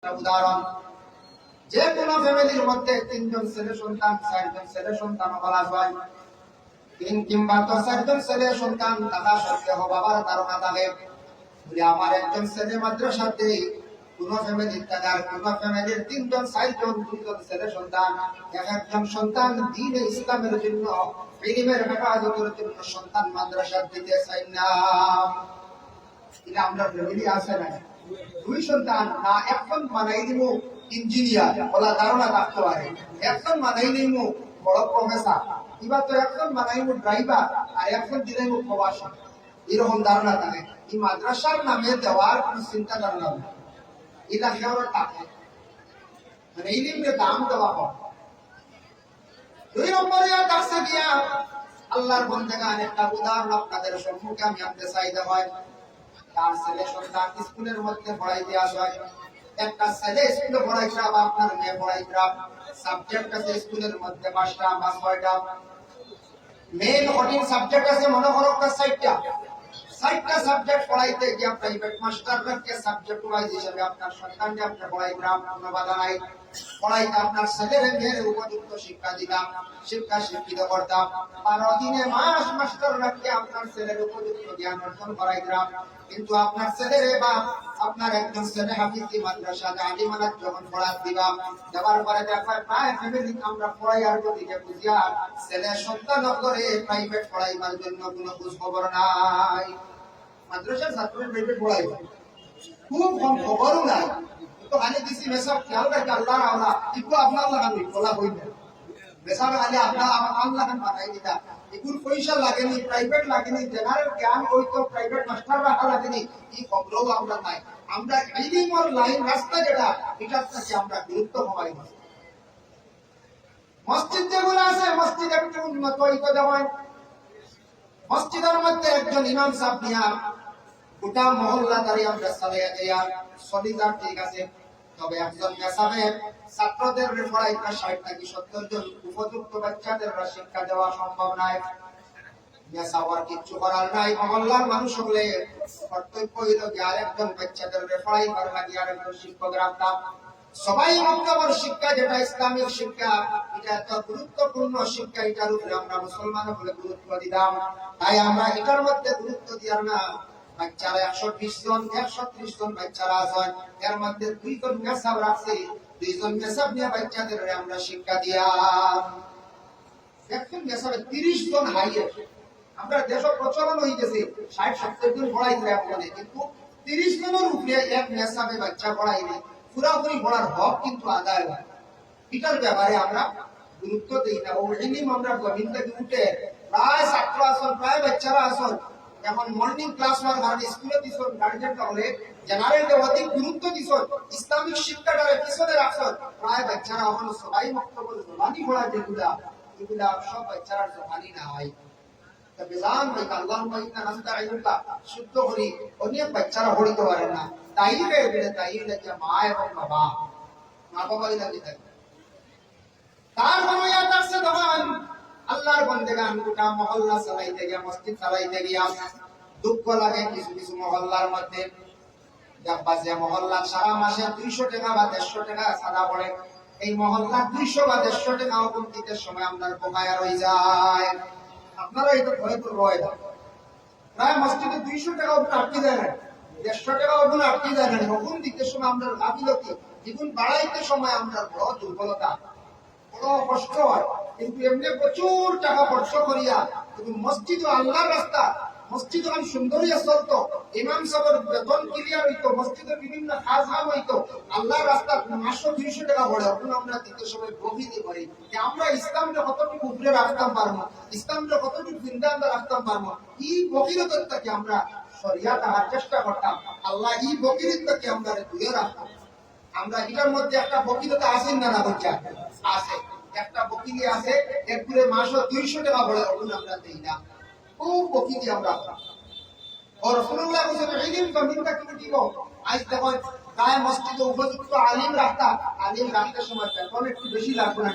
উদাহরণ, যে কোনো ফ্যামিলির মধ্যে তিনজন ছেলে সন্তান, চারজন ছেলে সন্তান বলা হয়, তিন কিংবা তো চারজন ছেলে সন্তান থাকা সত্ত্বেও বাবার ধারণা থাকে আমার একজন ছেলে মাদ্রাসাতে কোন ফ্যামিলির থাকার, কোন ফ্যামিলির তিনজন চারজন দুইজন ছেলে সন্তান, এক একজন সন্তান দ্বীনে ইসলামের জন্য, ইলমের হেফাজতের জন্য সন্তান মাদ্রাসা দিতে চাই না। এটা আমরা ফ্যামিলি আছে না, দুই সন্তান না একজন বানাই দিব ইঞ্জিনিয়ার বলা ধারণা থাকতে পারে, একজন বানাই দিব বড় প্রফেসর, এবার তো একজন বানাই ড্রাইভার আর একজন দিলাইব প্রবাসী, এরকম ধারণা থাকে। এই মাদ্রাসার নামে দেওয়ার কোন চিন্তা ধারণা নেই, এটা কেবল থাকে মানে এই নিম্নে দাম দেওয়া হয়। দুই নম্বরে কাছে গিয়া আল্লাহর বন্দেগান একটা উদাহরণ আপনাদের সম্মুখে আমি আনতে চাইতে হয়। তার ছেলে সন্তান স্কুলের মধ্যে পড়াইতে আসে, একটা ছেলে স্কুলে পড়াইছে বা আপনার মেয়ে পড়াইছে, সাবজেক্ট আছে স্কুলের মধ্যে 5টা বা 6টা, মেইন কঠিন সাবজেক্ট আছে মনে করো 60টা সাবজেক্ট পড়াইতে গিয়ে প্রাইভেট মাস্টারকে সাবজেক্ট ওয়াইজ হিসেবে আপনার সন্তানকে আপনি পড়াইলাম, কোনো বাধা নাই, পড়াইতে আপনার ছেলের মেয়ের উপযুক্ত শিক্ষা দিলাম, শিক্ষা শিক্ষিত করতাম, 12 দিনে মাস্টার রাখিয়ে আপনার ছেলের উপযুক্ত জ্ঞান অর্জন করাইলাম। কিন্তু আপনার ছেলের বা আপনার একজন ছেলে হাফিজি মাদ্রাসা আলিমানাত যখন পড়া দিবা, দেওয়ার পরে দেখবার প্রায় ফ্যামিলি আমরা পড়াই আর দিকে বুঝিয়া ছেলে সন্তান করে প্রাইভেট পড়াইবার জন্য কোনো খোঁজ খবর নাই। মাদ্রাসার ছাত্রের প্রাইভেট পড়াইবে খুব কম, খবরও নাই, তো খালি দিছি মেসব খেয়াল রাখে আল্লাহর আওলা একটু আপনার লাগানি বলা হইবে মেসাবে খালি আপনার আল্লাহ বানাই দিতা, এগুলো পয়সা লাগেনি, প্রাইভেট লাগেনি, জেনারেল জ্ঞান হইতো প্রাইভেট মাস্টার রাখা লাগেনি, এই খবরও আমরা নাই। আমরা ইলমের লাইন রাস্তা যেটা এটার থেকে আমরা গুরুত্ব পাই না। মসজিদ যেগুলো আছে মসজিদ একটু উন্নত হইতো, যেমন মসজিদের মধ্যে একজন ইমাম সাহেব নিয়া গোটা মহল্লা দাঁড়ি আমরা চালিয়ে যাইয়া সলিদার ঠিক আছে, তবে একজন মেসাবে ছাত্রদের পড়াইতে 60 থেকে 70 জন উপযুক্ত বাচ্চাদের শিক্ষা দেওয়া সম্ভব নয়। মেসাওয়ার কিছু করার নাই, মহল্লার মানুষ হলে কর্তব্য হইল যে আরেকজন বাচ্চাদের পড়াই করার লাগে আরেকজন শিক্ষক রাখতাম। সবাই মক্তবর শিক্ষা যেটা ইসলামিক শিক্ষা, এটা একটা গুরুত্বপূর্ণ শিক্ষা, এটার উপরে আমরা মুসলমান বলে গুরুত্ব দিতাম। তাই আমরা এটার মধ্যে গুরুত্ব দিয়ার না, বাচ্চারা 120 জন 130 জন বাচ্চারা আছেন, এর মধ্যে 2 জন মেসাব রাখছি, 2 জন মেসাব নিয়ে বাচ্চাদের আমরা শিক্ষা দিয়া একজন মেসাবে 30 জন হাইয়েস্ট। আমরা দেশ প্রচলন হয়ে গেছে 60-70 জন পড়াই যায় আপনারা, কিন্তু 30 জনের উপরে এক মেসাবে বাচ্চা পড়াইলে পুরাপুরি পড়ার হক কিন্তু আদায় হয়। এটার ব্যাপারে আমরা গুরুত্ব দিই না। ও ইলম আমরা জমিন থেকে উঠে প্রায় ছাত্র আসন, প্রায় বাচ্চারা আসন, এখন মর্নিং ক্লাস হওয়ার কারণে স্কুলে দিছন, গার্জেনটা হলে জেনারেলটা অধিক গুরুত্ব দিছন, ইসলামিক শিক্ষাটারে পিছনে রাখছন, প্রায় বাচ্চারা এখন সবাই বক্তব্য জবানি পড়া যেগুলা এগুলা সব বাচ্চারা জবানি না হয়। বেজান হইতে আল্লাহ মাইনা নাস্তা আইনুকা শুদ্ধ করি অনেক বাচ্চারা পড়িতে পারে না। তাইলে এগুলো তাইলে যে মা এবং বাবা, মা বাবাই লাগে থাকে। তার বাবাইয়া কাছে তখন আল্লাহর বন্দেগান গোটা মহল্লা চালাইতে গিয়া, মসজিদ চালাইতে গিয়া দুঃখ লাগে। কিছু কিছু মহল্লার মধ্যে দেখবা যে মহল্লা সারা মাসে 200 টাকা বা 150 টাকা সাদা পড়ে, এই মহল্লা 200 বা 150 টাকা হুকুম দিতে সময় আপনার বকায়া রয়ে যায়। আপনারা এটা ভয় তো রয় না, প্রায় মসজিদে 200 টাকা ওপরে আটকে যায় না, 150 টাকা ওপরে আটকে যায় না, হুকুম দিতে সময় আমরা গাফিলতি, জীবন বাড়াইতে সময় আমরা বড় দুর্বলতা, বড় কষ্ট হয়। কিন্তু এমনি প্রচুর টাকা খরচ করিয়া কিন্তু মসজিদ আল্লাহর রাস্তা, মসজিদ অনেক সুন্দরই চলতো, ইমাম সাহেবের বেতন ক্লিয়ার হইতো, মসজিদের বিভিন্ন কাজ কাম হইতো, আল্লাহর রাস্তা 500-200 টাকা পড়ে, এখন আমরা দিতে সময় প্রভৃতি করি যে আমরা ইসলামটা কতটুকু উপরে রাখতাম পারবো, ইসলামটা কতটুকু জিন্দা আমরা রাখতাম পারবো। এই বকিরতাকে আমরা সরিয়া থাকার চেষ্টা করতাম, আল্লাহ এই বকিরতাকে আমরা দূরে রাখতাম। আমরা এটার মধ্যে একটা বকিরতা আছেন না, না বলছে আছে, একটা বকিরি আছে, এরপরে মাসও 200 টাকা পড়ে, এখন আমরা দেই না, খুব বকিরি আমরা। ও রাসূলুল্লাহ বলেছেন ইলম জমিনটা কি দিব, আজ দেখো গায়ে মসজিদে উপযুক্ত আলিম রাখতা, আলিম রাখতে সময় বেতন একটু বেশি লাগবে না,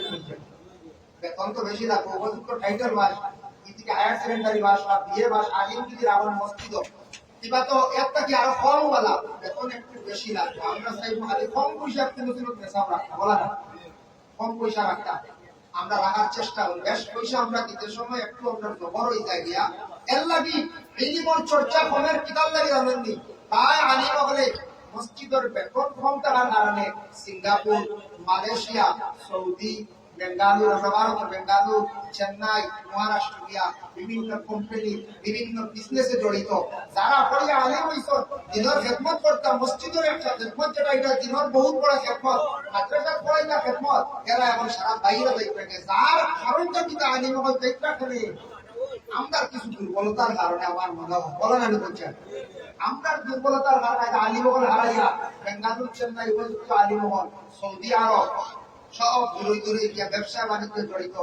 বেতন তো বেশি লাগবে, উপযুক্ত টাইটেল বাস, এদিকে হায়ার সেকেন্ডারি বাস বা বিএ বাস, আলিম যদি রাখেন মসজিদ কিবা তো একটা কি আরো কম ওয়ালা বেতন একটু বেশি লাগবে, আমরা চাইবো খালি কম পয়সা একটু নতুন হিসাব রাখতে বলা না, কম পয়সা রাখতে আমরা রাখার চেষ্টা করি। বেশ পয়সা আমরা দিতে সময় একটু আমরা জবর হয়ে যায় গিয়া এর লাগি ইলমের চর্চা কমের কিতাব লাগি জানেননি তাই আলিম হলে মসজিদের বেতন কম থাকার কারণে সিঙ্গাপুর, মালয়েশিয়া, সৌদি, বেঙ্গালুরু, ভারতের বেঙ্গালুরু, চেন্নাই, মহারাষ্ট্র গিয়া বিভিন্ন কোম্পানি বিভিন্ন বিজনেসে জড়িত যারা পড়িয়া আলিম হইছ দিনের খেদমত করতাম, মসজিদের একটা খেদমত যেটা এটা দিনের বহুত বড় খেদমত, মাদ্রাসা পড়াইলা খেদমত, এরা এখন সারা বাইরে দেখবে যার কারণটা কিন্তু আলিম হল দেখতে খেলে আমরা কিছু দুর্বলতার কারণে আমার মনে হয় বলেন আমি বলছেন আমরা দুর্বলতার কারণে আলিমহল হারাইয়া বেঙ্গালুরু, চেন্নাই উপযুক্ত আলিমহল, সৌদি আরব সব দূরে দূরে গিয়া ব্যবসা বাণিজ্য জড়িত।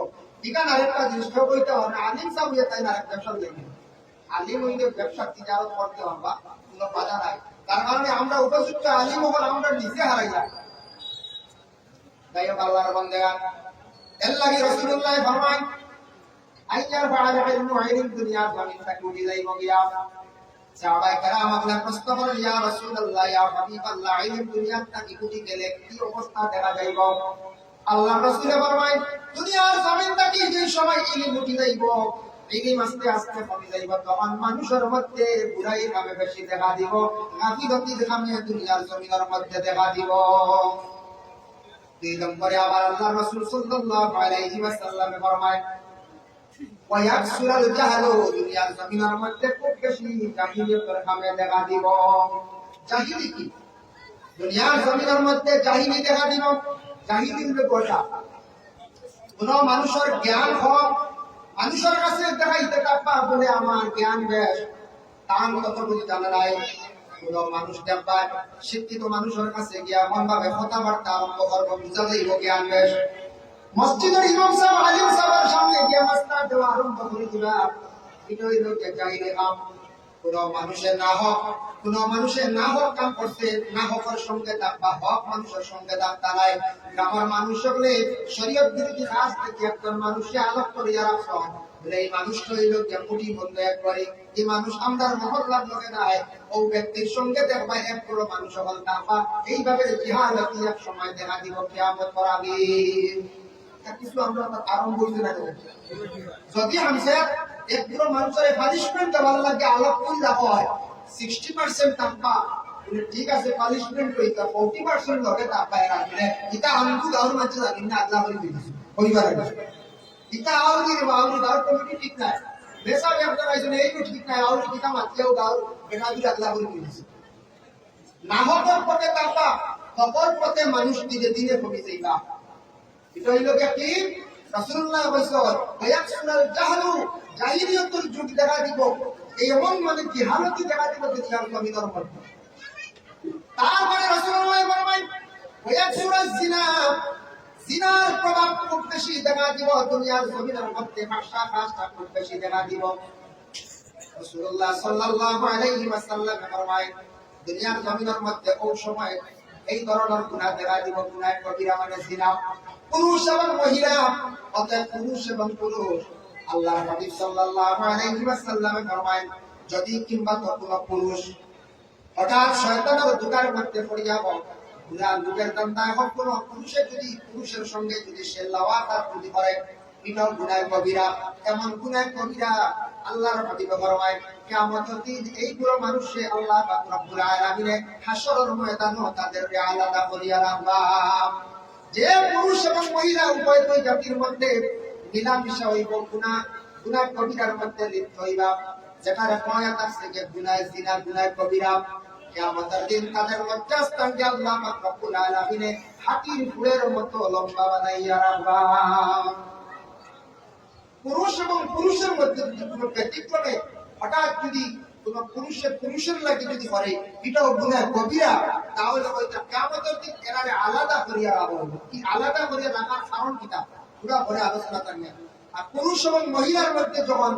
এখানে আরেকটা জিনিস বইতে হবে আলিম সাহেব তাই না আরেক ব্যবসা লেগে আলিম হইলে ব্যবসা তিজারত করতে হবে কোনো বাধা নাই, তার কারণে আমরা উপযুক্ত আলিমহল আমরা নিজে হারাইয়া তাই আল্লাহর বান্দাগণ এর লাগি রাসূলুল্লাহ ফরমায় আইয়ার ফাআল ইলমু আইলিম দুনিয়া জমিন থেকে উঠে যাইব গিয়া সাহাবায়ে কেরাম আপনার প্রশ্ন করেন ইয়া রাসূলুল্লাহ ইয়া হাবিবাল্লাহ ইলম দুনিয়া থেকে উঠে গেলে কি অবস্থা দেখা যাইব? আল্লাহ রাসূল ফরমায় দুনিয়ার জমিন থেকে যে সময় ইলম উঠে যাইব ইলম আস্তে আস্তে কমে যাইব তখন মানুষের মধ্যে বুরাই ভাবে বেশি দেখা দিব, গাফিলতি দেখামে দুনিয়ার জমিনের মধ্যে দেখা দিব। দুই নম্বরে আবার আল্লাহ রাসূল সাল্লাল্লাহু আলাইহি ওয়াসাল্লাম ফরমায় ওয়ায়াকসুরাল জাহলু দুনিয়ার জমিনের মধ্যে খুব বেশি জাহিলিয়তের কামে দেখা দিব। জাহিলি কি? দুনিয়ার জমিনের মধ্যে জাহিলি দেখা দিব। জাহিলি হলো গোটা কোন মানুষের জ্ঞান হোক মানুষের কাছে দেখাইতে পারবা বলে আমার জ্ঞান বেশ তার কতটুকু জানা নাই। কোন মানুষ দেখবা শিক্ষিত মানুষের কাছে গিয়া এমন ভাবে কথাবার্তা আরম্ভ করবো বুঝা যাইব জ্ঞান বেশ। মসজিদের ইমাম সাহেব আলিম সাহেবের সামনে গিয়ে মাস্টার দেওয়া আরম্ভ করে দিবা এটা হইল জাহিলি কাম। কোন মানুষের না হোক কাম করছে না হকের সঙ্গে থাকবা হক মানুষের সঙ্গে থাকতা নাই। আমার মানুষ হলে শরীয়ত বিরোধী কাজ থেকে একজন মানুষকে আলোক করিয়া রাখছ বলে এই মানুষটা হইল মুঠি বন্ধ একবারে এই মানুষ আমরার মহল্লার লোকে নাই ও ব্যক্তির সঙ্গে দেখবা এক পুরো মানুষ হল থাকবা এইভাবে জিহালাতি এক সময় দেখা দিব কিয়ামত করাবে। কিছু আমরা আরম্ভ হইতে না যদি হামসে এক পুরো মানুষের পানিশমেন্ট দেওয়ার লাগে আলাপ কইরা হয় 60% টাকা ঠিক আছে পানিশমেন্ট হইতা 40% লগে টাকা রাখলে এটা আমগু গাওর মাঝে জানি না আল্লাহ বলি দিছে হইবার আগে এটা আউলি গাওর কমিটি ঠিক নাই বেসা ব্যবসা রাইছেন এই ঠিক নাই আউলি কিটা মাতিও গাওর বেনাবি আল্লাহ বলি দিছে না হওয়ার পথে টাকা খবর পথে মানুষ দিনে দিনে কমে যাইবা। এটা হইল কি রাসূলুল্লাহ বলেছেন ওয়ায়াকসুরাল জাহলু জাহিলিয়তের যুগ দেখা দিব এই এমন মানে কি হালতি দেখা দিব দুনিয়ার জমিনের মধ্যে। তারপরে রাসূলুল্লাহ ফরমায় ওয়ায়াকসুরাল জিনা জিনার প্রভাব খুব বেশি দেখা দিব দুনিয়ার জমিনের মধ্যে ফাঁসা খুব বেশি দেখা দিব। রাসূলুল্লাহ সাল্লাল্লাহু আলাইহি ওয়াসাল্লাম ফরমায় দুনিয়ার জমিনের মধ্যে ওই সময় এই ধরনের গুনাহ দেখা দিব গুনাহ কবিরা মানে জিনা পুরুষ এবং মহিলা অর্থাৎ পুরুষ এবং পুরুষ। আল্লাহর হাবিব সাল্লাল্লাহু আলাইহি ওয়াসাল্লাম ফরমায় যদি কিংবা কোনো পুরুষ হঠাৎ শয়তানের ধোঁকার মধ্যে পড়ে যাব পুরা লোকের দান্দায় হোক কোনো পুরুষের যদি পুরুষের সঙ্গে যদি সে লাওয়াতার যদি করে এটা গুনাহ কবিরা। এমন গুনাহ কবিরা আল্লাহর হাবিব ফরমায় কিয়ামতের দিন এই পুরো মানুষে আল্লাহ পাক রব্বুল আলামিন হাসরের ময়দানে তাদেরকে আলাদা করিয়া রাখবা। যে পুরুষ এবং মহিলা উভয় দুই জাতির মধ্যে মিলামিশা হইব গুনাহ কবিরার মধ্যে লিপ্ত হইবা যেখানে পয়াত আছে যে গুনাহ জিনা গুনাহ কবিরা কিয়ামতের দিন তাদের মধ্যস্থানকে আল্লাহ পাক রব্বুল আলামিন হাতির ফুলের মতো লম্বা বানাইয়া রাখবা। পুরুষ এবং পুরুষের মধ্যে যদি কোনো ব্যতিক্রমে হঠাৎ যদি কোন পুরুষের লাগে যদি করে এটাও গুনাহ কবিরা তাহলে ওইটা কিয়ামতের দিন এরারে আলাদা করিয়া রাখবো। কি আলাদা করিয়া রাখার কারণ কিটা পুরো করে আলোচনা করবে। আর পুরুষ এবং মহিলার মধ্যে যখন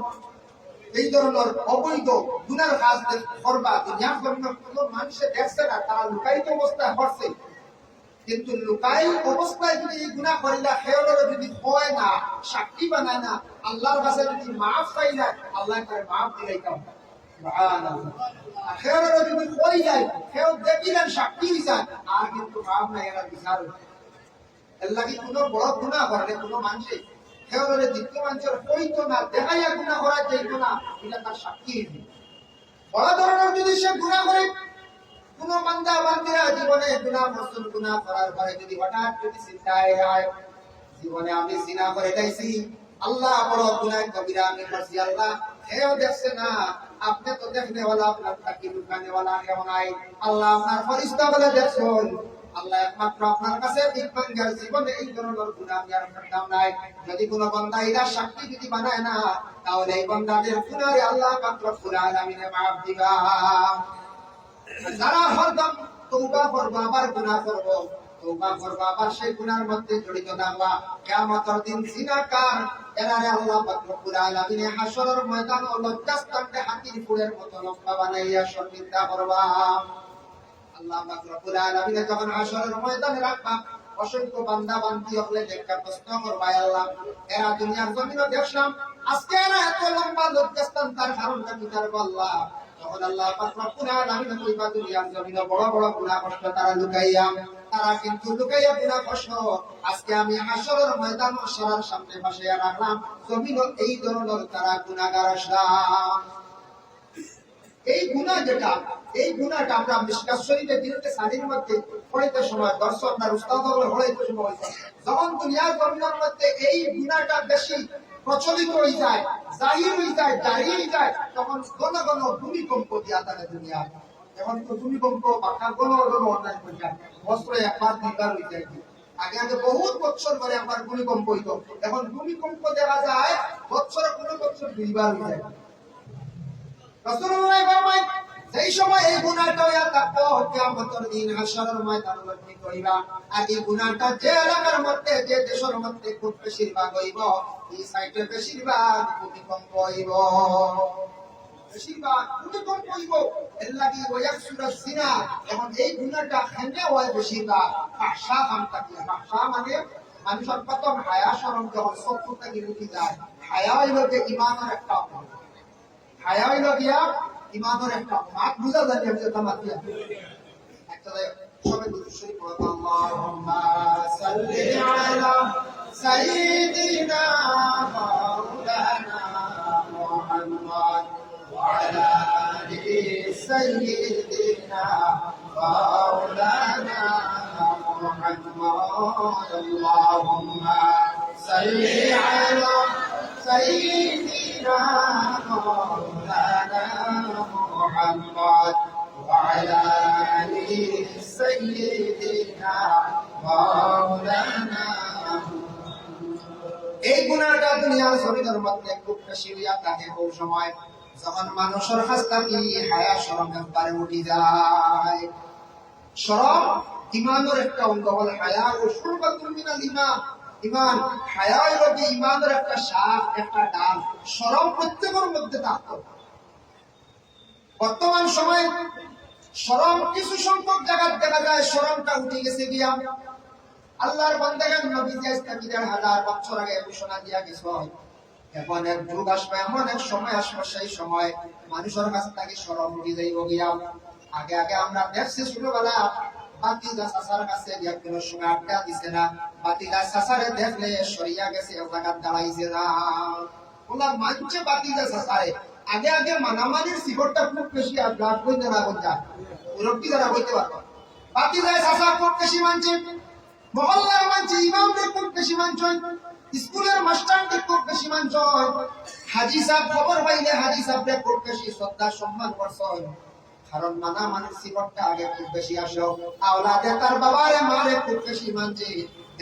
এই ধরনের অবৈধ গুনার কাজ করবা দুনিয়ার জন্য কোনো মানুষের দেখছে না তারা লুকায়িত অবস্থায় করছে কিন্তু লুকাই অবস্থায় যদি এই গুনাহ করিলা হেওয়ার যদি হয় না সাক্ষী বানায় না আল্লাহর কাছে যদি মাফ চাই না আল্লাহ তার মাফ দিলাইতাম সুবহানাল্লাহ। আখেরাতে যদি কই যায় কেউ দেখিলেন সাক্ষী যায় আর কিন্তু ভাব নাই এরা বিচার আল্লাহ কি কোনো বড় গুনাহ করলে কোনো মানুষে কেউ দ্বিতীয় মানুষের কইতো না দেখাইয়া গুনাহ করা যাইতো না এটা তার সাক্ষী বড় ধরনের যদি সে গুনাহ করে কোন বান্দা বান্দিরা জীবনে গুনাহ মসুল গুনাহ করার পরে যদি হঠাৎ যদি চিন্তায় যায় জীবনে আমি জিনা করে যাইছি আল্লাহ বড় গুনাহ কবিরা আমি করছি আল্লাহ কেউ দেখছে না আপনি তো দেখনে वाला আপনার তাকি লুকানে वाला কেউ নাই আল্লাহ আপনার ফেরেশতা বলে দেখছেন আল্লাহ একমাত্র আপনার কাছে বিপঙ্গের জীবনে এই ধরনের গুনাহ আমি আর করতাম নাই যদি কোনো বান্দা এরা সাক্ষী যদি বানায় না তাহলে এই বান্দাদের গুনাহে আল্লাহ মাত্র রব্বুল আলামিনে মাফ দিবা যারা হরদম তওবা করবে আবার গুনাহ করবে তওবা করবে আবার সেই গুনাহের মধ্যে জড়িত থাকবা কিয়ামতের দিন জিনাকার এরারে আল্লাহ পাক রব্বুল আলামিন হাশরের ময়দানে লজ্জাস্থানে হাতির ফুলের মতো লম্বা বানাইয়া সম্মানিত করবা আল্লাহ পাক রব্বুল আলামিন যখন হাশরের ময়দানে রাখবা অসংখ্য বান্দা বান্দি হলে দেখা প্রশ্ন করবা আল্লাহ এরা দুনিয়ার জমিনে দেখলাম আজকে এরা এত লম্বা লজ্জাস্থান তার কারণটা কি তার আল্লাহ তখন আল্লাহ পাক রব্বুল আলামিন কইবা দুনিয়ার জমিনে বড় বড় গুনাহ কষ্ট তারা লুকাইয়া তারা কিন্তু লুকাইয়া গুনাহ কষ্ট আজকে আমি হাশরের ময়দান হাশরের সামনে বসাইয়া রাখলাম জমিনে এই ধরনের তারা গুনাহগার আসলাম এই গুনাহ যেটা এই গুনাহটা আমরা মিশকাত শরীফে দিনতে সাদির মধ্যে পড়াইতে সময় দর্শক না উস্তাদ বলে পড়াইতে সময় যখন দুনিয়ার জমিনের মধ্যে এই গুনাহটা বেশি প্রচলিত হয়ে যায় জাহির হয়ে যায় জারি হয়ে যায় তখন ঘন ঘন ভূমিকম্প দিয়া থাকে দুনিয়া এখন তো ভূমিকম্প বাঁকা ঘন ঘন অন্যায় হয়ে যায় বছরে একবার দুইবার হয়ে যায় আগে আগে বহুত বছর পরে একবার ভূমিকম্প হইতো এখন ভূমিকম্প দেখা যায় বছরে কোনো বছর দুইবার হয়ে যায় রাসূলুল্লাহ ফরমায় যেই সময় এই গুনাহটা হইয়া থাকবো কিয়ামতের দিন হাশরের ময়দানে লক্ষ্য করিবা আর এই গুনাহটা যে এলাকার মধ্যে যে দেশের মধ্যে খুব বেশিরভাগ হইব এই সাইটে বেশিরভাগ ভূমিকম্প হইব বেশিরভাগ ভূমিকম্প হইব এর লাগি ওয়াকসুরা সিনা এখন এই গুনাহটা হেনে হয় বেশিরভাগ ফাহশা কামটা কি ফাহশা মানে মানুষের প্রথম হায়া শরম যখন সত্য থেকে উঠে যায় হায়া হইল যে ঈমানের একটা হায়া হইল গিয়া ইমানের একটা মাত বুঝা যায় আমি যেটা মাতিয়া একটা সবাই দুরূদ পড়ো আল্লাহুম্মা সাল্লি আলা সাইয়্যিদিনা মাওলানা মুহাম্মদ ওয়া আলা আলি সাইয়্যিদিনা মাওলানা মুহাম্মদ আল্লাহুম্মা সাল্লি আলা সাইয়্যিদিনা মাওলানা محمد وعلى آله سيدنا مولانا এই গুনাহটা দুনিয়ার জমিনের মধ্যে খুব বেশি হইয়া থাকে ওই সময় যখন মানুষের কাছ থেকে হায়া শরম একবারে উঠে যায় শরম ঈমানের একটা অঙ্গ বলে হায়া ও শুরবাতুল মিনাল ঈমান ঈমান হায়া হলো যে ঈমানের একটা শাখ একটা ডাল শরম প্রত্যেকের মধ্যে থাকতো বর্তমান সময়ে শরম কিছু সংখ্যক জায়গায় দেখা যায় শরমটা উঠে গেছে গিয়া আল্লাহর বান্দাগণ নবী ইসলামী 1000 বছর আগে ঘোষণা দিয়া গেছে এখন এক যুগ আসবে এমন এক সময় আসবে সেই সময় মানুষের কাছ থেকে শরম উঠে যাইব গিয়া আগে আগে আমরা দেখছি ছোটবেলা বাতিজা চাচার কাছে গিয়া কোনো সময় আড্ডা দিছে না বাতিজা চাচারে দেখলে সরিয়া গেছে এক জায়গায় দাঁড়াইছে না ওলা মানছে বাতিজা চাচারে আগে আগে মানামানির সিগরটা খুব বেশি আর গাছ বইতে না বলতে মুরব্বী যারা বইতে পারতো বাকি যায় চাষা খুব বেশি মানছে মহল্লার মানছে ইমামদের খুব বেশি মানছে স্কুলের মাস্টারদের খুব বেশি মানছে হাজি সাহেব খবর পাইলে হাজি সাহেবদের খুব বেশি শ্রদ্ধা সম্মান করছে কারণ মানামানির সিগরটা আগে খুব বেশি আসো আওলাদে তার বাবারে মারে খুব বেশি মানছে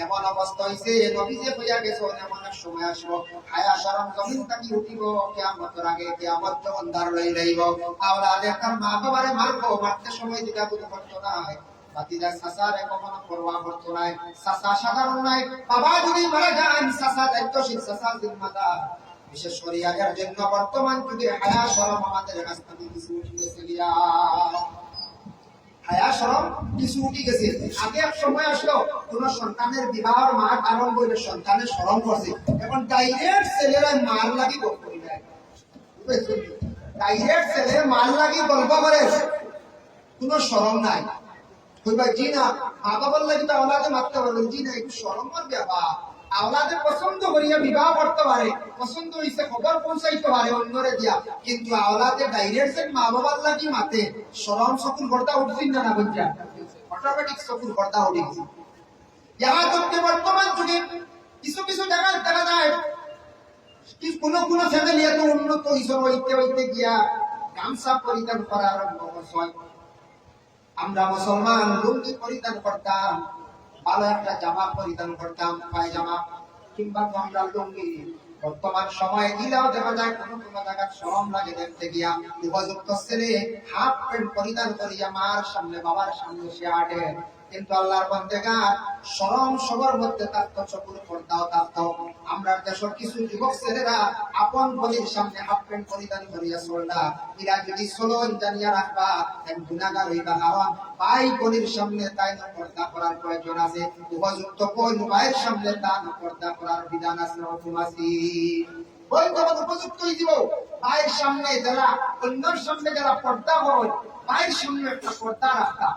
এমন অবস্থা হইছে নবীজি হইয়া গেছে এমন এক সময় আসবো হায়া শরম জমিন থেকে উঠিব কিয়ামতের আগে কিয়ামত যখন দাঁড় লই লইব আওলাদে তার মা বাবারে মারবো মারতে সময় দিটা বুঝ করতো না বাতিজা চাচারে কখনো পরোয়া করতো না চাচা সাধারণ নাই বাবা যদি মারা যান চাচা দায়িত্বশীল চাচা জিম্মাদার বিশেষ করে আগের জন্য বর্তমান যুগে হায়া শরম আমাদের কাছ থেকে কিছু উঠে গেছে গিয়া হায়া শরম কিছু উঠে গেছে আগে এক সময় আসলো কোন সন্তানের বিবাহের মার আরম্ভ হইলে সন্তানের শরম করছে এখন ডাইরেক্ট ছেলেরা মার লাগি করতে যায় ডাইরেক্ট ছেলে মাল লাগি গল্প করে, কোনো শরম নাই। কইবা জি না, মা বাবার লাগি তো আওলাদে মারতে পারবেন, জি না, একটু শরমের ব্যাপার। আওলাদে পছন্দ করিয়া বিবাহ করতে পারে, পছন্দ হইছে খবর পৌঁছাইতে পারে অন্যরে দিয়া, কিন্তু আওলাদে ডাইরেক্ট মা বাবার লাগি মাতে, শরম চকুর পর্দা উঠছিন না না বুঝা, অটোমেটিক চকুর পর্দা উঠে গেছে। যাহা করতে বর্তমান যুগে কিছু কিছু জায়গায় দেখা যায় কোন কোন ফ্যামিলি এত উন্নত হইতে হইতে গিয়া গামছা পরিধান করা আরম্ভ হয়। আমরা মুসলমান লুঙ্গি পরিধান করতাম, ভালো একটা জামা পরিধান করতাম, পায়জামা কিংবা আমরা লুঙ্গি। বর্তমান সময়ে দিলেও দেখা যায় কোন কোন জায়গায় শরম লাগে দেখতে গিয়া উপযুক্ত ছেলে হাফ প্যান্ট পরিধান করিয়া মার সামনে বাবার সামনে সে আটে। কিন্তু আল্লাহর বান্দাগান শরম সবার মধ্যে থাকতো, চকুর পর্দাও থাকতো। আমরা দেশের কিছু যুবক ছেলেরা আপন বলির সামনে হাফ প্যান্ট পরিধান করিয়া চললা, এরা যদি চলো জানিয়া রাখবা গুনাহগার হইবা। কারণ ভাই বলির সামনে তাই না পর্দা করার প্রয়োজন আছে, উপযুক্ত কোন ভাইয়ের সামনে তা না পর্দা করার বিধান আছে। ওই তখন উপযুক্ত দিব ভাইয়ের সামনে যারা, অন্যের সামনে যারা পর্দা হয়, ভাইয়ের সামনে একটা পর্দা রাখতা,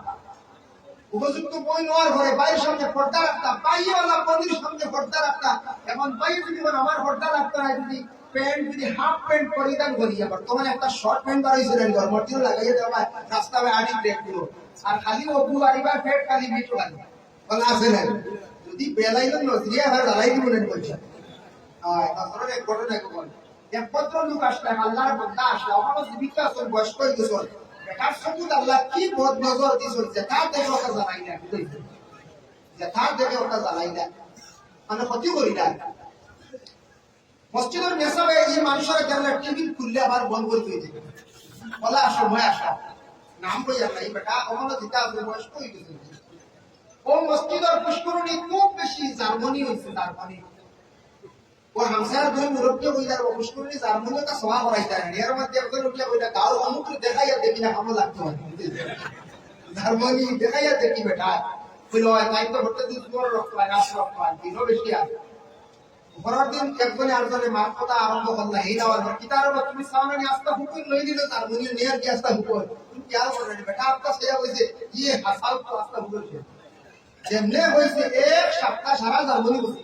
উপযুক্ত বই নেওয়ার ঘরে বাইরের সামনে পর্দা রাখতা, বাইওয়ালা বদির সামনে পর্দা রাখতা। এখন বাই যদি আমার পর্দা রাখতে হয়, যদি প্যান্ট যদি হাফ প্যান্ট পরিধান করিয়া, বর্তমানে একটা শর্ট প্যান্ট বাড়াইছিল মর্তিও লাগাইয়া দেওয়া রাস্তায় আড়ি ব্রেক গুলো, আর খালি অপু আড়িবার ফেট খালি বিট লাগে বলা আছে না, যদি বেলাইল নজরিয়া হয় জ্বালাই দিব না বলছে। এক ঘটনা বল, এক পত্র লোক আসলাম, আল্লাহর বন্ধা আসলাম, আমার জীবিকা আসল বয়স্ক হয়ে গেছিল, বেটার সবুজ আল্লাহ কি বদ নজর দিয়েছিল, যেটার দেখে ওটা জ্বালাই না, যেটার দেখে ওটা জ্বালাই না, মানে ক্ষতি করি না। মসজিদের মেসাবে এই মানুষের দেখলে টিভি খুললে আবার বন্ধ করে দিয়ে দেবে, বলা সময় আসা নাম বই আর নাই, বেটা আমার যেটা আসলে বয়স্ক হয়ে গেছে। ও মসজিদের পুষ্করণী খুব বেশি জার্মানি হয়েছে, জার্মানি ও হামসার দুই মুরব্বী হইলার ও পুষ্করণী জার্মানি তা সভা করাইতে না, এর মধ্যে একজন উঠলে কইলা গাও অমুক দেখাইয়া দেখি না কেমন লাগতো, জার্মানি দেখাইয়া দেখি বেটা কইলো তাই তো হতে দিন তোমার রক্ত লাগা রক্ত দিনও বেশি আছে। পরের দিন একজনে আরেকজনে মার কথা আরম্ভ করলা, এই দাওয়ার কিতার তুমি সামনে আস্তা হুকুম লই দিলে জার্মানি নিয়ার কি আস্তা হুকুম তুমি কি আর বলনি বেটা আপনার সেয়া কইছে ইয়ে হাসাল তো আস্তা হুকুম যেমনে হইছে এক সপ্তাহ সারা জার্মানি বসে।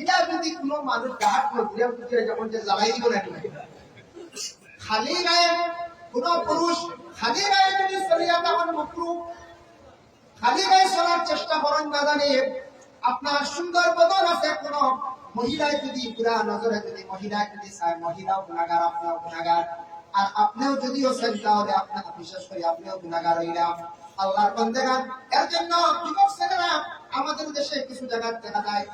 এটা যদি কোনো মানুষ গাহাত করে বুঝে যেমন যে জ্বালাই দিব না, খালি গায়ে কোন পুরুষ খালি গায়ে যদি চলিয়া তখন মকরু, খালি গায়ে চলার চেষ্টা করেন না জানি আপনার সুন্দর বদন আছে। কোন মহিলায় যদি পুরা নজরে যদি মহিলায় যদি চায়, মহিলাও গুণাগার, আপনাও গুণাগার, আর আপনিও যদিও চান তাহলে আপনাকে বিশেষ করে আপনিও গুণাগার হইলাম আল্লাহর বান্দাগণ। এর জন্য যুবক ছেলেরা আমাদের দেশে কিছু জায়গায় দেখা যায়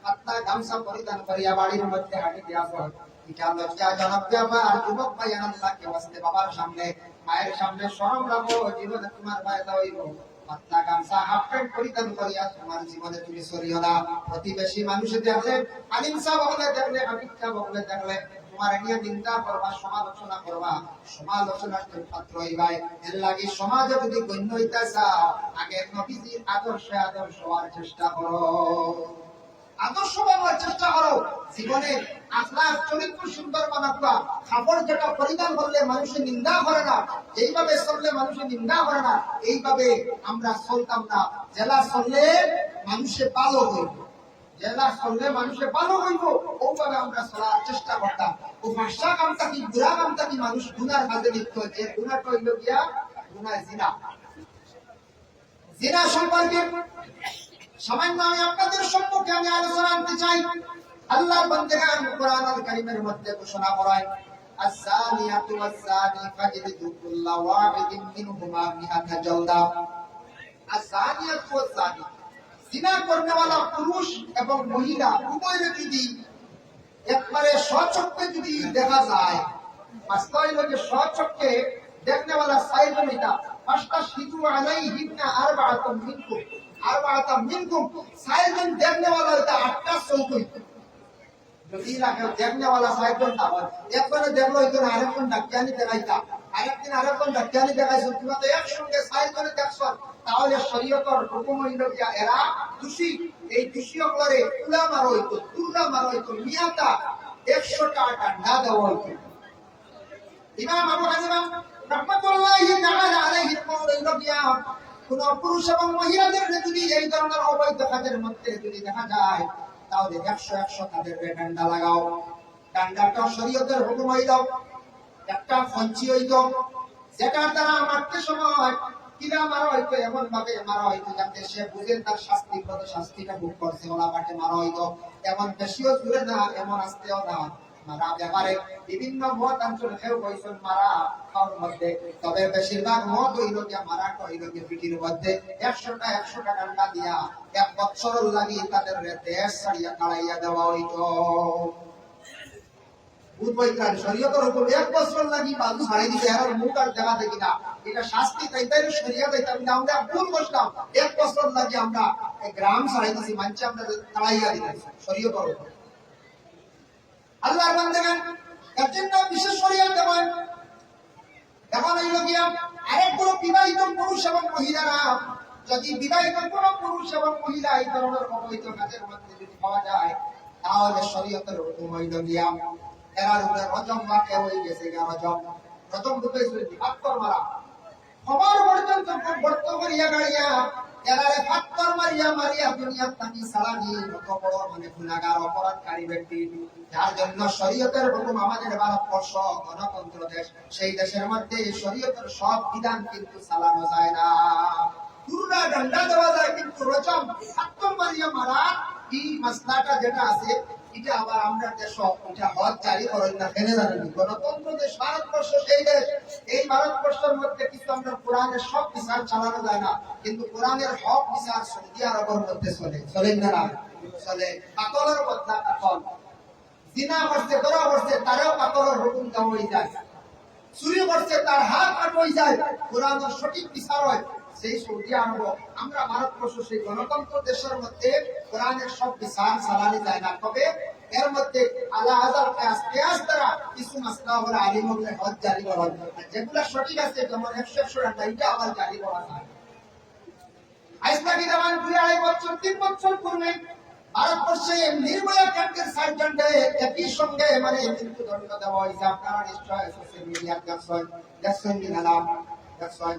পাতলা গামছা পরিধান করিয়া বাড়ির মধ্যে হাঁটি দিয়া হয়, এটা লজ্জাজনক ব্যাপার। আর যুবক ভাই আল্লাহকে বাঁচতে বাবার সামনে মায়ের সামনে শরম রাখো, জীবনে তোমার ফায়দা হইব। পাতলা গামছা হাফ প্যান্ট পরিধান করিয়া তোমার জীবনে তুমি চলিও না। প্রতিবেশী মানুষে দেখলে, আলিম সাহেব বলে দেখলে, হাবিব সাহেব বলে দেখলে তোমার নিয়ে নিন্দা করবা, সমালোচনা করবা, সমালোচনার পাত্র হইবাই। এর লাগি সমাজে যদি গণ্য হইতে চাও, আগে নবীজির আদর্শে আদর্শ হওয়ার চেষ্টা করো, আদর্শ বানার চেষ্টা করো। জীবনে আখলাক চরিত্র সুন্দর বানাবা, কাপড় যেটা পরিধান করলে মানুষের নিন্দা করে না, এইভাবে চললে মানুষের নিন্দা করে না, এইভাবে আমরা চলতাম না। জেলা চললে মানুষে ভালো হইব, জেলা চললে মানুষে ভালো হইব, ওইভাবে আমরা চলার চেষ্টা করতাম। ও ভাষা কামটা কি গুণা কামটা কি মানুষ গুনার মাঝে লিপ্ত হয়েছে, গুণাটা হইল গিয়া গুণা জিনা। জিনা সম্পর্কে সামান্য আমি আপনাদের সম্মুখে আমি আলোচনা আনতে চাই। আল্লাহর বান্দাগণ কোরআন আল কারীমের মধ্যে ঘোষণা করেন, আয-যানিয়াতু ওয়াজ-যানি ফাজলিদু কুল্লা ওয়াহিদিন মিনহুমা মিআতা জালদা। আয-যানিয়াতু ওয়াজ-যানি, জিনা করনেওয়ালা পুরুষ এবং মহিলা উভয়ের যদি একবারে স্বচক্ষে যদি দেখা যায়, বাস্তবে স্বচক্ষে দেখনেওয়ালা সাইজমিতা পাঁচটা শিশু আলাইহিন্না আরবাআতুম মিনকুম, আরবাআতুম মিনকুম, সাইজন দেখনেওয়ালা এটা আটটা চৌকি। যদি রাখে দেখনেওয়ালা সাইজন না হয়, একবারে দেখলো হইতো না, আরেকজন ডাক্তারি দেখাইতা, আরেকদিন আরেকজন ডাক্তারি দেখাইছো, তোমরা তো একসঙ্গে সাইজনে দেখছো, তাহলে শরীয়তের হুকুম হইল গিয়া এরা দোষী। এই দোষী করে তুলা মারা হইতো, তুলা মারা হইতো, মিয়াতা 100 টাকা না দেওয়া হইতো। ইমাম আবু হানিফা রাহমাতুল্লাহি তাআলা আলাইহি কওলিয়া কোন পুরুষ এবং মহিলাদের যদি এই ধরনের অবৈধ কাজের মধ্যে যদি দেখা যায় তাহলে 100 তাদের ডান্ডা লাগাও। ডান্ডাটা শরীয়তের হুকুম হইল একটা ফঞ্চি হইল যেটা দ্বারা মারতে সময় কিরা মারা হইতো এমন ভাবে মারা হইতো যাতে সে বুঝে তার শাস্তিটা ভোগ করছে ওলা পাটে মারা হইতো। এমন বেশিও জুড়ে না এমন আসতেও না মারা ব্যাপারে বিভিন্ন মত অঞ্চল কেউ কইছেন মারা খাওয়ার মধ্যে, তবে বেশিরভাগ মত হইল গিয়া মারা হইল গিয়ে পিঠির মধ্যে 100টা ডান্ডা দিয়া 1 বছর লাগি তাদের দেশ ছাড়িয়া কাড়াইয়া দেওয়া হইতো। বুঝবাইকার শরীয়তের হুকুম 1 বছর লাগি বাজু ছাড়াই দিতে আর মুখ আর দেখা দেখি না, এটা শাস্তি তাইতাই শরীয়ত এটা আমরা ভুল বসলাম 1 বছর লাগি আমরা গ্রাম ছাড়াই দিছি মানছে আমরা কাড়াইয়া দিতেছি শরীয়তের হুকুম। আল্লাহর বান্দাগণ এর জন্য বিশেষ শরীয়ত দেওয়া এখন হইল গিয়া আরেক বড় বিবাহিত পুরুষ এবং মহিলারা যদি বিবাহিত কোন পুরুষ এবং মহিলা এই ধরনের অবৈধ কাজের মধ্যে যদি পাওয়া যায় তাহলে শরীয়তের হুকুম হইল গিয়া এরার উপরে রজম বাকে হয়ে গেছে রজম রূপে পাত্তর মারা খবর পর্যন্ত বর্ত করিয়া গাড়িয়া এরারে পাত্তর মারিয়া দুনিয়ার থাকি সালানি কত বড় মানে গুনাহগার অপরাধকারী ব্যক্তি, যার জন্য শরীয়তের হুকুম আমাদের ভারতবর্ষ গণতন্ত্র দেশ, সেই দেশের মধ্যে শরীয়তের সব বিধান কিন্তু চালানো যায় না। পুরা ডান্ডা দেওয়া যায় কিন্তু রজম পাত্তর মারিয়া মারা এই মাসলাটা যেটা আছে এটা আবার আমরা দেশ এটা হজ জারি করেন না কেন জানেন? গণতন্ত্র দেশ ভারতবর্ষ সেই দেশ, এই ভারতবর্ষের মধ্যে কিন্তু আমরা কোরআনের সব বিচার চালানো যায় না, কিন্তু কোরআনের হক বিচার সৌদি আরবের মধ্যে চলে না চলে। কাতলের বদলা কাতল, জিনা করছে ধরা করছে তারও কাতলের হুকুম দেওয়া হয়ে যায়, চুরি করছে তার হাত কাট হয়ে যায়, কোরআনের সঠিক বিচার হয় সেই সৌদি আরব। আমরা ভারতবর্ষ সেই গণতন্ত্র দেশের মধ্যে কোরআনের সব বিচার চালানো যায় না, তবে এর মধ্যে আল্লাহ হাজার কেয়াস দ্বারা কিছু মাসলা হলে আলিম হলে হজ জারি করা হয়, যেগুলো সঠিক আছে যেমন 100 টাকা এটা আবার জারি করা হয়। আইসলামী দেওয়ান 2-2.5 বছর 3 বছর পূর্বে ভারতবর্ষে নির্ভয়া কাণ্ডের 60 জনকে একই সঙ্গে মানে মৃত্যুদণ্ড দেওয়া হয়েছে। আপনারা নিশ্চয় সোশ্যাল মিডিয়াতে দেখছেন কিনা নাম দেখছেন।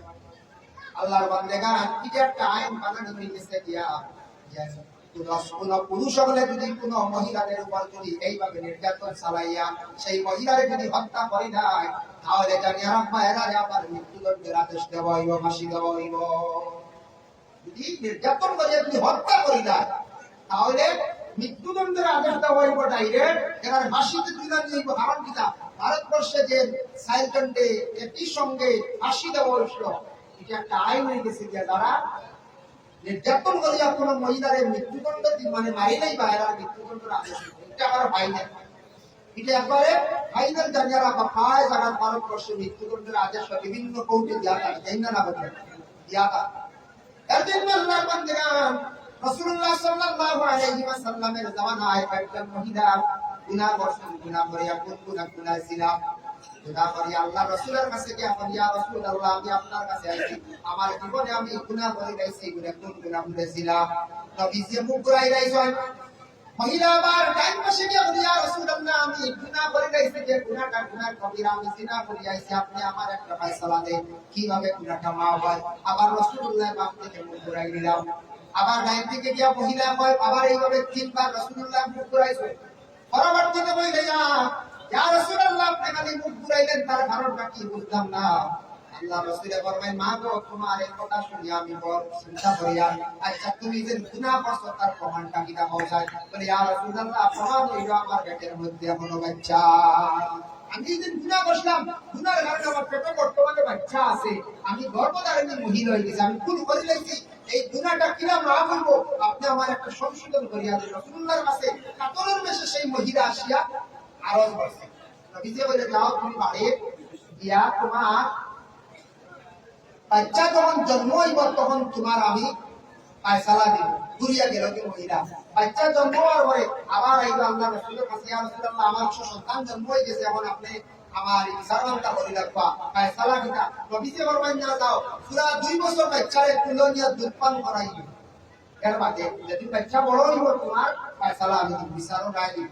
আল্লাহর বান্দাগণ এটা একটা আইন বানানো হয়েছে দিয়া কোন পুরুষ হলে যদি কোন মহিলাদের উপর যদি এইভাবে নির্যাতন চালাইয়া সেই মহিলারে যদি হত্যা করে দেয় তাহলে জানি এরারে আবার মৃত্যুদণ্ডের আদেশ দেওয়া হইব, ফাঁসি দেওয়া হইব। যদি নির্যাতন করে যদি হত্যা করে দেয় তাহলে মৃত্যুদণ্ডের আদেশ দেওয়া হইব ডাইরেক্ট, এরার ফাঁসিতে তুলে নিয়ে কারণ কিনা ভারতবর্ষে যে সাইলটন্ডে একই সঙ্গে ফাঁসি দেওয়া হয়েছিল এটা একটা আইন হয়ে গেছে যে যারা নির্যাতন করিয়া কোন মহিলার মৃত্যুদণ্ড মানে মারিলেই বা এরা মৃত্যুদণ্ডের আদেশ এটা আবার ফাইনাল, এটা একবারে ফাইনাল জানিয়ারা বা প্রায় জায়গার ভারতবর্ষে মৃত্যুদণ্ডের আদেশ বিভিন্ন কোর্টে দেওয়া থাকে তাই না বলতে দেওয়া থাকে। এর জন্য আল্লাহর বান্দাগণ রাসূলুল্লাহ সাল্লাল্লাহু আলাইহি ওয়াসাল্লামের জামানায় একজন মহিলা গুনাহ করছেন, গুনাহ করিয়া গুনাহ ছিল গুনাহ করি আল্লাহ রাসূলের কাছে গিয়ে বলি ইয়া রাসূলুল্লাহ আমি আপনার কাছে আইছি, আমার জীবনে আমি গুনাহ করে গেছি, গুনাহ করেছিলাম। নবীজি মুখ ঘুরাই রাইছেন, মহিলা আবার টাইম পাশে গিয়ে বলি ইয়া রাসূলুল্লাহ আমি গুনাহ করে গেছি, যে গুনাহটা গুনাহ কবিরা আমি জিনা করে আইছি, আপনি আমার একটা ফয়সালা দেন কিভাবে গুনাহটা মাফ হয়। আবার রাসূলুল্লাহ মাফ থেকে মুখ ঘুরাই দিলাম, আবার ডাইন থেকে গিয়ে মহিলা কয় আবার এইভাবে 3 বার রাসূলুল্লাহ মুখ ঘুরাইছে। পরবর্তীতে বলে ইয়া রাসূলুল্লাহ আপনি খালি মুখ ঘুরাইলেন তার কারণটা কি বুঝলাম না। আল্লাহ রাসূল ফরমায় মা গো তোমার এই কথা শুনি আমি বড় চিন্তা করিয়া আচ্ছা তুমি যে গুনাহ করছো তার প্রমাণটা কি দেওয়া যায়? বলে ইয়া রাসূলুল্লাহ প্রমাণ হইলো আমার পেটের মধ্যে এমন বাচ্চা, আমি যে গুনাহ করলাম গুনাহের কারণে আমার পেটে বর্তমানে বাচ্চা আছে, আমি গর্ভধারিণী মহিলা হয়ে গেছি, আমি ভুল করে ফেলেছি, এই গুনাহটা কিভাবে মাফ করব আপনি আমার একটা সংশোধন করিয়া দিন। রাসূলুল্লাহর কাছে কাতরের বেশে সেই মহিলা আসিয়া আরজ করছে, নবীজি বলে যাও তুমি বাড়ি গিয়া তোমার বাচ্চা যখন জন্ম হইব তখন তোমার আমি ফয়সালা দিব। ঘুরিয়া গেল কি মহিলা, বাচ্চা জন্ম হওয়ার পরে আবার আইল আল্লাহ রাসূলের কাছে ইয়া রাসূলুল্লাহ আমার সন্তান জন্ম হয়ে গেছে, এখন আপনি আমার ইনসারটা করে রাখবা ফয়সালা কিনা। নবীজি ফরমায় না যাও পুরা 2 বছর বাচ্চারে তুলে নিয়ে দুধ পান করাইব, এর বাদে যদি বাচ্চা বড় হইব তোমার ফয়সালা আমি বিচারও রায় দিব।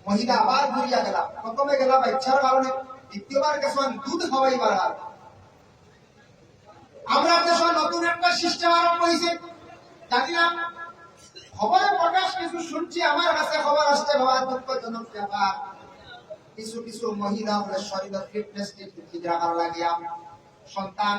মহিলা আবার ঘুরিয়া গেল, প্রথমে গেল বাচ্চার কারণে দ্বিতীয়বার গেছেন দুধ খাওয়াইবার আর। আমরা দেশে নতুন একটা সিস্টেম আরম্ভ হয়েছে, জানি না খবরে প্রকাশ কিছু শুনছি, আমার কাছে খবর আসছে বাবা, দুঃখজনক ব্যাপার। কিছু কিছু মহিলা বলে শরীরের ফিটনেস ঠিক রাখার লাগিয়া সন্তান